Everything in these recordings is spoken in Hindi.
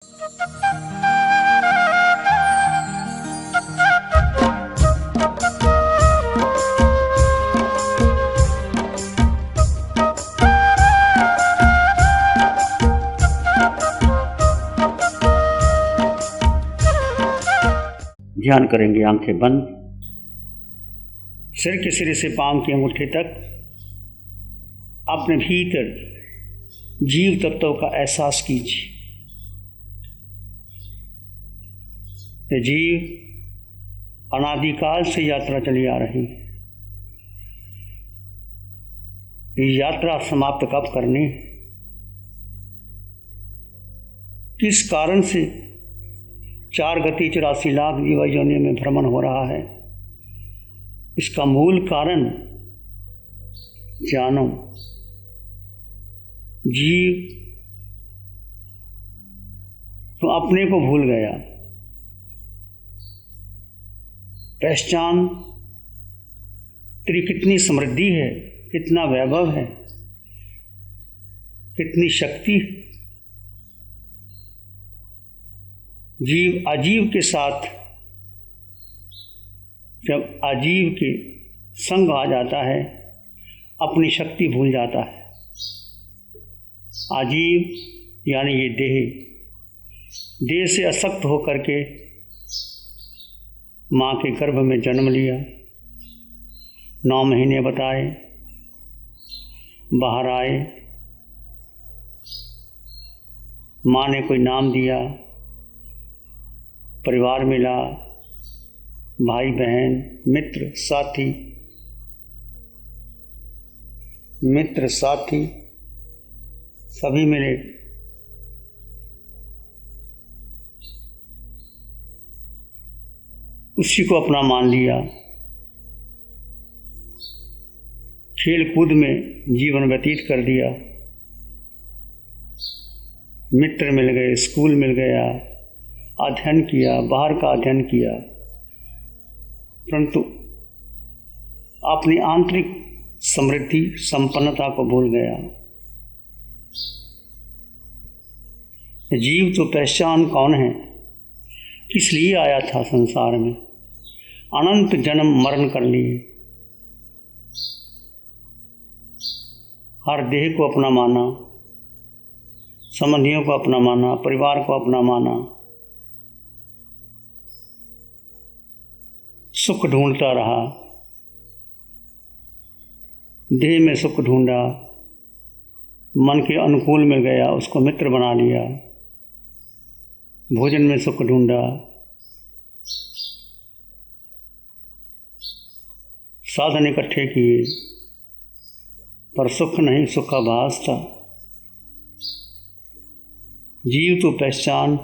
ध्यान करेंगे आंखें बंद। सिर के सिरे से पांव की अंगूठे तक अपने भीतर जीव तत्वों का एहसास कीजिए। ये जीव अनादिकाल से यात्रा चली आ रही है। ये यात्रा समाप्त कब करनी, किस कारण से 4 गति 84 लाख जीव योनियों में भ्रमण हो रहा है, इसका मूल कारण जानो। जीव तो अपने को भूल गया। पहचान तेरी कितनी समृद्धि है, कितना वैभव है, कितनी शक्ति है। जीव अजीव के साथ जब अजीव के संग आ जाता है, अपनी शक्ति भूल जाता है। अजीव यानी ये देह से असक्त होकर के माँ के गर्भ में जन्म लिया, 9 महीने बताए, बाहर आए, माँ ने कोई नाम दिया, परिवार मिला, भाई बहन, मित्र साथी सभी मिले। उसी को अपना मान लिया। खेल कूद में जीवन व्यतीत कर दिया। मित्र मिल गए, स्कूल मिल गया, अध्ययन किया, बाहर का अध्ययन किया, परंतु अपनी आंतरिक समृद्धि संपन्नता को भूल गया। जीव तो पहचान कौन है, किस लिए आया था संसार में, अनंत जन्म मरण कर लिए, हर देह को अपना माना, संबंधियों को अपना माना, परिवार को अपना माना, सुख ढूंढता रहा, देह में सुख ढूंढा, मन के अनुकूल मिल गया, उसको मित्र बना लिया, भोजन में सुख ढूंढा, साधन इकट्ठे किए, पर सुख नहीं, सुखाभास था। जीव तो पहचान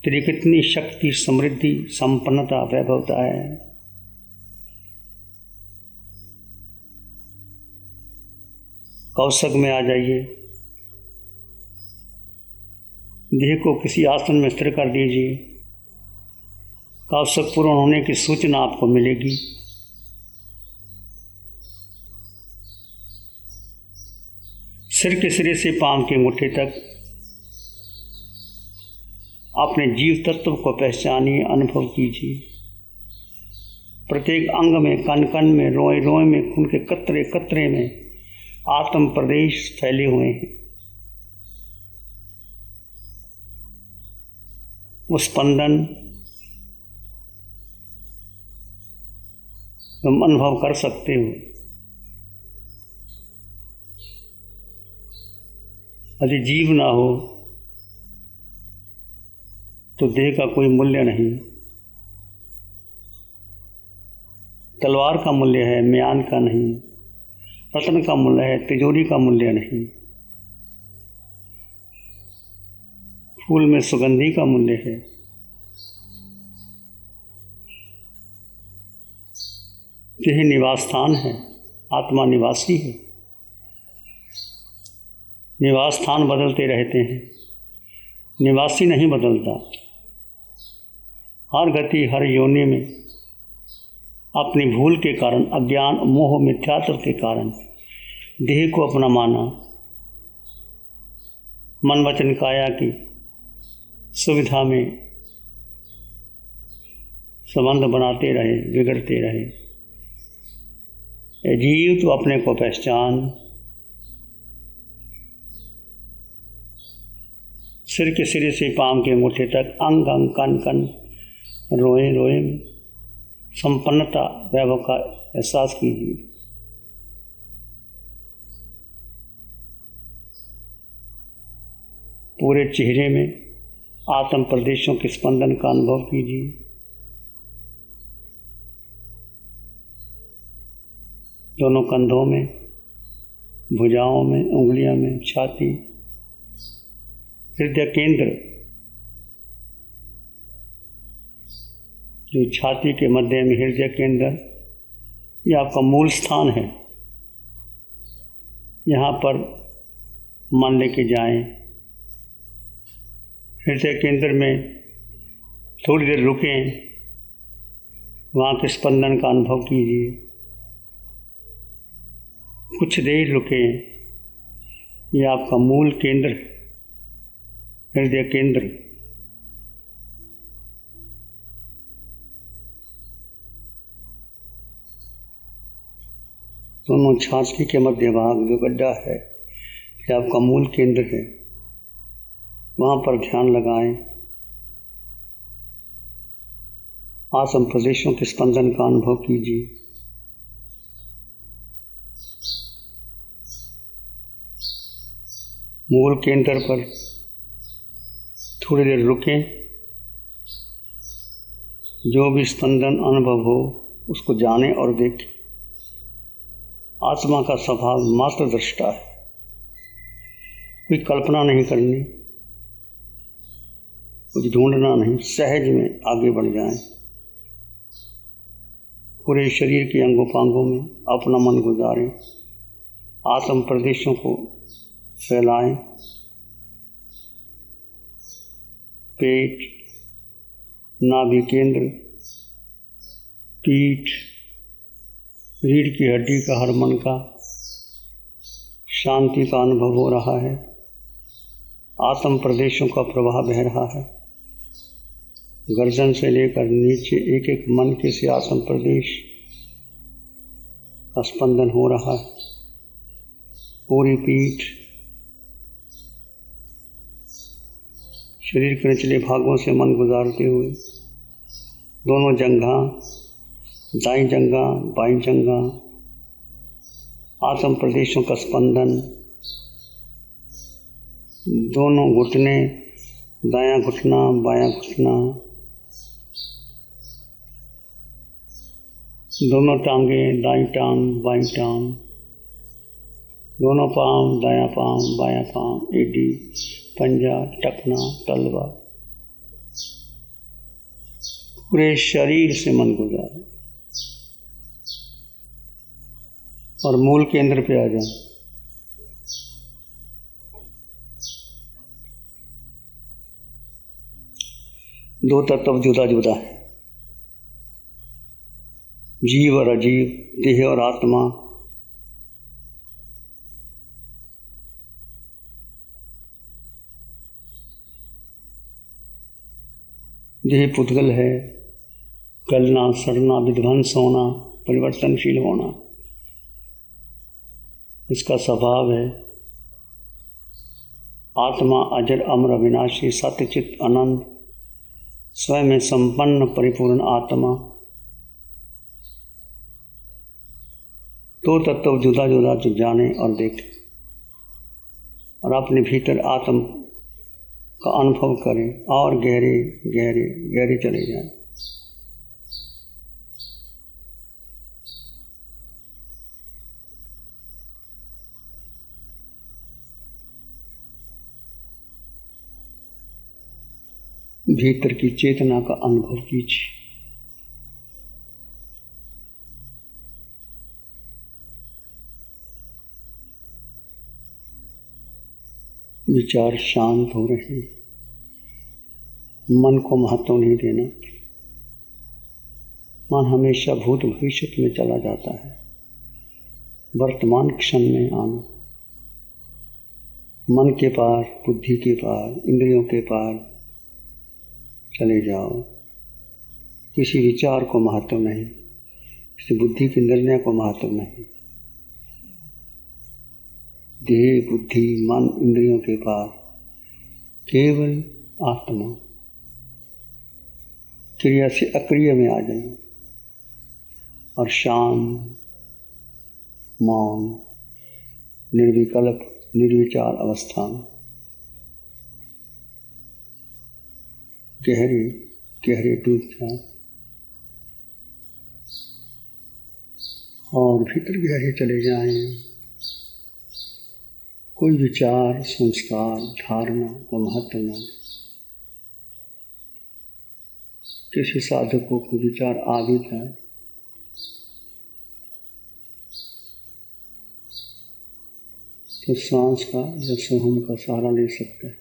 तेरी कितनी शक्ति, समृद्धि, संपन्नता, वैभवता है। कौशक में आ जाइए, देह को किसी आसन में स्थिर कर दीजिए। कौशक पूर्ण होने की सूचना आपको मिलेगी। सिर के सिरे से पांव के अंगूठे तक अपने जीव तत्व को पहचानिए, अनुभव कीजिए। प्रत्येक अंग में, कण कण में, रोए रोए में, खून के कतरे कतरे में आत्म प्रदेश फैले हुए हैं। वो स्पंदन तुम अनुभव कर सकते हो। यदि जीव ना हो तो देह का कोई मूल्य नहीं। तलवार का मूल्य है, म्यान का नहीं। रत्न का मूल्य है, तिजोरी का मूल्य नहीं। फूल में सुगंधी का मूल्य है। देह निवास स्थान है, आत्मा निवासी है। निवास स्थान बदलते रहते हैं, निवासी नहीं बदलता। हर गति, हर योनि में अपनी भूल के कारण, अज्ञान, मोह, मिथ्यात्व के कारण देह को अपना माना, मन वचन काया की सुविधा में संबंध बनाते रहे, बिगड़ते रहे। ए जीव तो अपने को पहचान, सिर के सिरे से पांव के अंगूठे तक अंग अंग कन कन रोए रोए में संपन्नता वैभव का एहसास कीजिए। पूरे चेहरे में आत्म प्रदेशों के स्पंदन का अनुभव कीजिए। दोनों कंधों में, भुजाओं में, उंगलियों में, छाती, हृदय केंद्र, जो छाती के मध्य में हृदय केंद्र, यह आपका मूल स्थान है। यहाँ पर मन लेके जाएं। हृदय केंद्र में थोड़ी देर रुकें, वहाँ के स्पंदन का अनुभव कीजिए। कुछ देर रुकें। यह आपका मूल केंद्र है, हृदय केंद्र। दोनों छाती के मध्य भाग जो गड्ढा है, यह आपका मूल केंद्र है। वहाँ पर ध्यान लगाएं। आसम प्रदेशों के स्पंदन का अनुभव कीजिए। मूल केंद्र पर थोड़ी देर रुकें। जो भी स्पंदन अनुभव हो उसको जाने और देखें। आत्मा का स्वभाव मात्र दृष्टा है, कोई कल्पना नहीं करनी, कुछ ढूंढना नहीं, सहज में आगे बढ़ जाएं। पूरे शरीर के अंगों में अपना मन गुजारें। आत्म प्रदेशों को फैलाएं। पेट, नाभि केंद्र, पीठ, रीढ़ की हड्डी का, हर मन का शांति का अनुभव हो रहा है। आत्म प्रदेशों का प्रवाह बह रहा है। गर्दन से लेकर नीचे एक एक मन के से आत्म प्रदेश का स्पंदन हो रहा है। पूरी पीठ, शरीर के निचले भागों से मन गुजारते हुए दोनों जंघा, दाईं जंघा, बाईं जंघा, आत्म प्रदेशों का स्पंदन, दोनों घुटने, दायां घुटना, बायां घुटना, दोनों टांगें, दाईं टांग, बाईं टांग, दोनों पांव, दायां पांव, बायां पांव, एडी, पंजा, टखना, तलवा, पूरे शरीर से मन गुजारे और मूल केंद्र पे आ जाए। दो तत्व जुदा जुदा है, जीव और अजीव, देह और आत्मा। देह पुद्गल है, गलना, सड़ना, विध्वंस होना, परिवर्तनशील होना इसका स्वभाव है। आत्मा अजर, अमर, अविनाशी, सत्यचित, अनंत, स्वयं में संपन्न परिपूर्ण आत्मा। दो तत्व जुदा जुदा जो जाने और देखें और अपने भीतर आत्म का अनुभव करें और गहरे गहरे गहरे चले जाएं। भीतर की चेतना का अनुभव कीजिए। विचार शांत हो रहे हैं। मन को महत्व नहीं देना। मन हमेशा भूत भविष्य में चला जाता है। वर्तमान क्षण में आना। मन के पार, बुद्धि के पार, इंद्रियों के पार चले जाओ। किसी विचार को महत्व नहीं, किसी बुद्धि के निर्णय को महत्व नहीं। देह, बुद्धि, मन, इंद्रियों के पार केवल आत्मा। क्रिया से अक्रिय में आ जाए और शांत, मौन, निर्विकल्प, निर्विचार अवस्था में गहरे गहरे डूब जाए और भीतर गहरे चले जाएं। कोई विचार, संस्कार, धारणा को महत्व न दे। किसी साधकों को विचार आ भी जाए तो सांस का या सोहम का सहारा ले सकते हैं।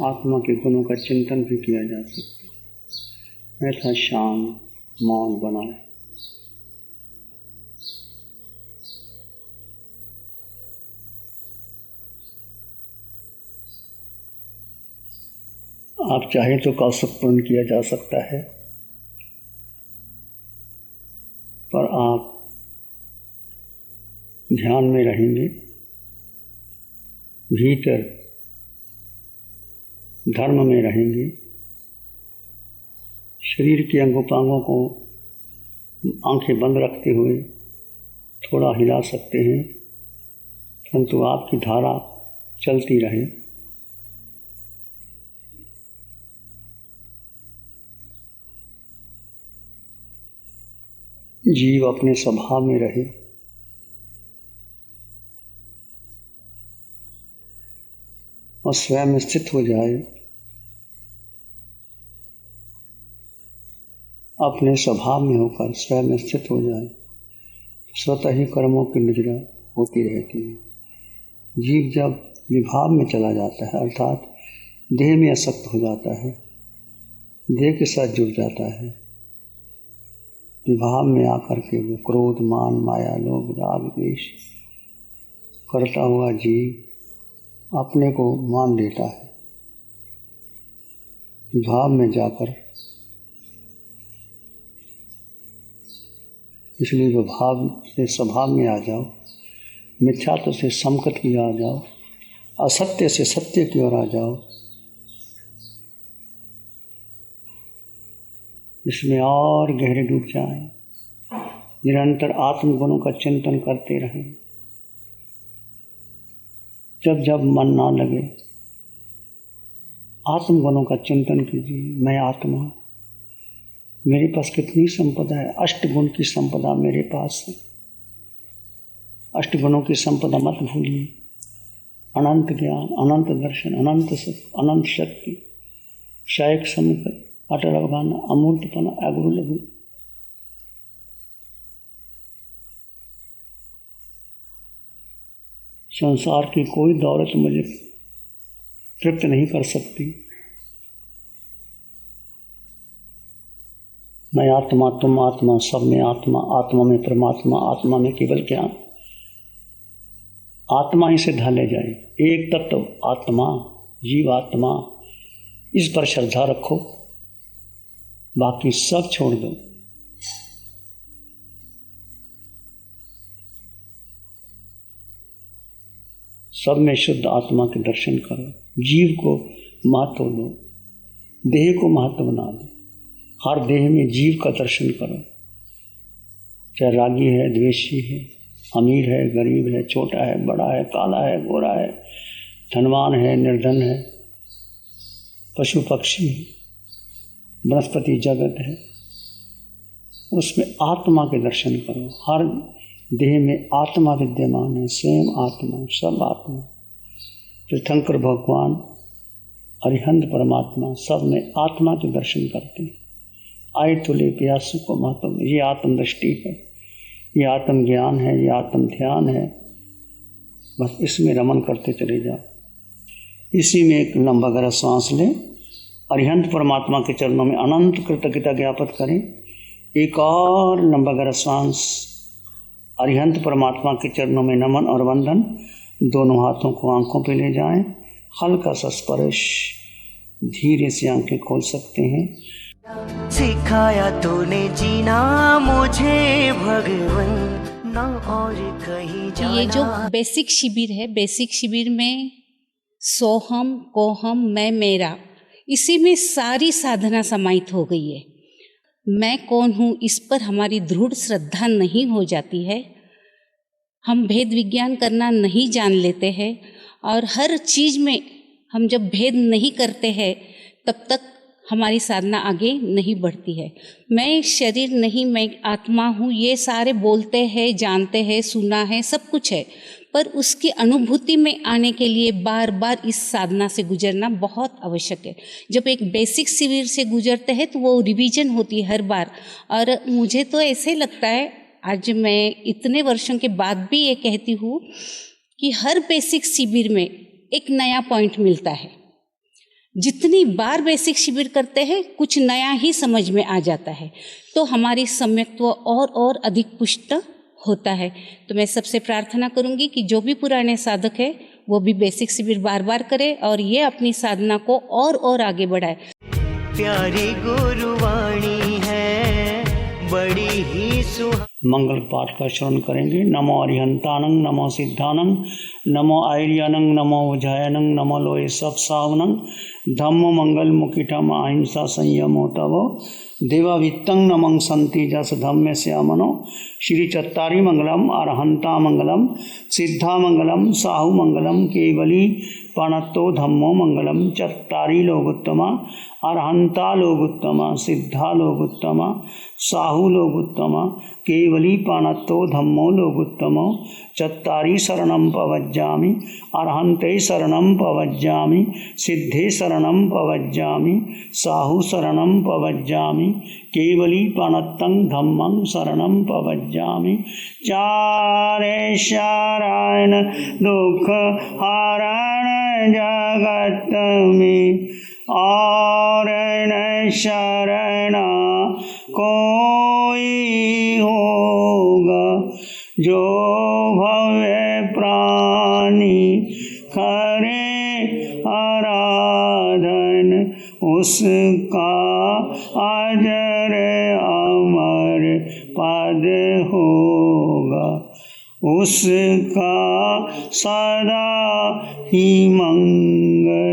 आत्मा के गुणों का चिंतन भी किया जा सकता है। ऐसा शांत, मौन बनाए। आप चाहे तो कौशक पूर्ण किया जा सकता है, पर आप ध्यान में रहेंगे, भीतर धर्म में रहेंगे। शरीर के अंगोपांगों को आंखें बंद रखते हुए थोड़ा हिला सकते हैं, परंतु आपकी धारा चलती रहे। जीव अपने स्वभाव में रहे। और स्वयं स्थित हो जाए, अपने स्वभाव में होकर स्वयं स्थित हो जाए, स्वतः ही कर्मों की निद्रा होती रहती है। जीव जब विभाव में चला जाता है, अर्थात देह में आसक्त हो जाता है, देह के साथ जुड़ जाता है, विभाव में आकर के वो क्रोध, मान, माया, लोभ, राग, द्वेष करता हुआ जीव अपने को मान लेता है। भाव में जाकर, इसलिए वो भाव से स्वभाव में आ जाओ, मिथ्यात्व से समकत की आ जाओ, असत्य से सत्य की ओर आ जाओ। इसमें और गहरे डूब जाएं, निरंतर आत्मगुणों का चिंतन करते रहें। जब जब मन ना लगे, आत्मगुणों का चिंतन कीजिए। मैं आत्मा, मेरे पास कितनी संपदा है, अष्टगुण की संपदा मेरे पास है। अष्टगुणों की संपदा मत भूलिए। अनंत ज्ञान, अनंत दर्शन, अनंत सुख, अनंत शक्ति, शायक समुख, अटल अवगाहन, अमूर्तपना, अगुरु लघु। संसार की कोई दौलत मुझे तृप्त नहीं कर सकती। मैं आत्मा, तुम आत्मा, सब में आत्मा, आत्मा में परमात्मा, आत्मा में केवल ज्ञान। आत्मा ही से ढाले जाए। एक तत्व आत्मा, जीव आत्मा, इस पर श्रद्धा रखो, बाकी सब छोड़ दो। सब में शुद्ध आत्मा के दर्शन करो। जीव को महत्व दो, देह को महत्व बना दो। हर देह में जीव का दर्शन करो, चाहे रागी है, द्वेषी है, अमीर है, गरीब है, छोटा है, बड़ा है, काला है, गोरा है, धनवान है, निर्धन है, पशु पक्षी है, वनस्पति जगत है। उसमें आत्मा के दर्शन करो। हर देह में आत्मा विद्यमान है, स्वयं आत्मा, सब आत्मा। तीर्थंकर भगवान, अरिहंत परमात्मा, सब में आत्मा के दर्शन करते हैं। आए तुले प्यासु को महत्व। ये आत्मदृष्टि है, ये आत्म ज्ञान है, ये आत्म ध्यान है। बस इसमें रमन करते चले जाओ। इसी में एक लंबा गहरा सांस लें, अरिहंत परमात्मा के चरणों में अनंत कृतज्ञता ज्ञापित करें। एक और लंबा गहरा सांस अरिहंत परमात्मा के चरणों में नमन और वंदन। दोनों हाथों को आंखों पे ले जाएं, हल्का सा स्पर्श, धीरे से आंखें खोल सकते हैं। सिखाया तूने जीना मुझे भगवन, ना और कहीं जाना। ये जो बेसिक शिविर है, बेसिक शिविर में सोहम, कोहम, मैं, मेरा, इसी में सारी साधना समाहित हो गई है। मैं कौन हूँ, इस पर हमारी दृढ़ श्रद्धा नहीं हो जाती है, हम भेद विज्ञान करना नहीं जान लेते हैं, और हर चीज़ में हम जब भेद नहीं करते हैं तब तक हमारी साधना आगे नहीं बढ़ती है। मैं शरीर नहीं, मैं आत्मा हूँ, ये सारे बोलते हैं, जानते हैं, सुना है, सब कुछ है, पर उसकी अनुभूति में आने के लिए बार बार इस साधना से गुजरना बहुत आवश्यक है। जब एक बेसिक शिविर से गुजरते हैं तो वो रिवीजन होती है हर बार। और मुझे तो ऐसे लगता है, आज मैं इतने वर्षों के बाद भी ये कहती हूँ कि हर बेसिक शिविर में एक नया पॉइंट मिलता है। जितनी बार बेसिक शिविर करते हैं कुछ नया ही समझ में आ जाता है, तो हमारी सम्यक्त्व और अधिक पुष्ट होता है। तो मैं सबसे प्रार्थना करूंगी कि जो भी पुराने साधक है वो भी बेसिक शिविर बार बार करे और ये अपनी साधना को और आगे बढ़ाए। प्यारी गुरुवाणी है, बड़ी ही सुहा। मंगल पाठ का श्रवण करेंगे। नमो अरिहंतानंग, नमो सिद्धानंग, नमो आयर्यानंग, नमो उजायनंग, नमो लोए सब सावनंग, धम्म मंगल मुकिटम अहिंसा संयमो तवो, देवावित्तं नमं संति जस धम्म श्यामनो। श्री चत्तारी मंगलम, अरहंता मंगलम, सिद्धा मंगलम, साहु मंगलम, केवली पणत्तो धम्मो मंगलम। चत्तारी लोगोत्तमा, अरहंता लोगोत्तमा, सिद्धा लोगोत्तमा, साहु लोगोत्तमा, केवली पाणत्तो धम्मो लोगोत्तमो। चत्तारी शरणं पवज्जामि, अरहन्ते शरणं पवज्जामि, सिद्धे शरणं पवज्जामि, साहु शरणं पवज्जामि, केवली पाणत्तं धम्मं शरणं पवज्जामि। चारे शरण दुख हरण जगत में, और न शरण कोई होगा, जो भव्य प्राणी करे आराधन, उसका अजर अमर पद होगा, उसका सदा ही मंगल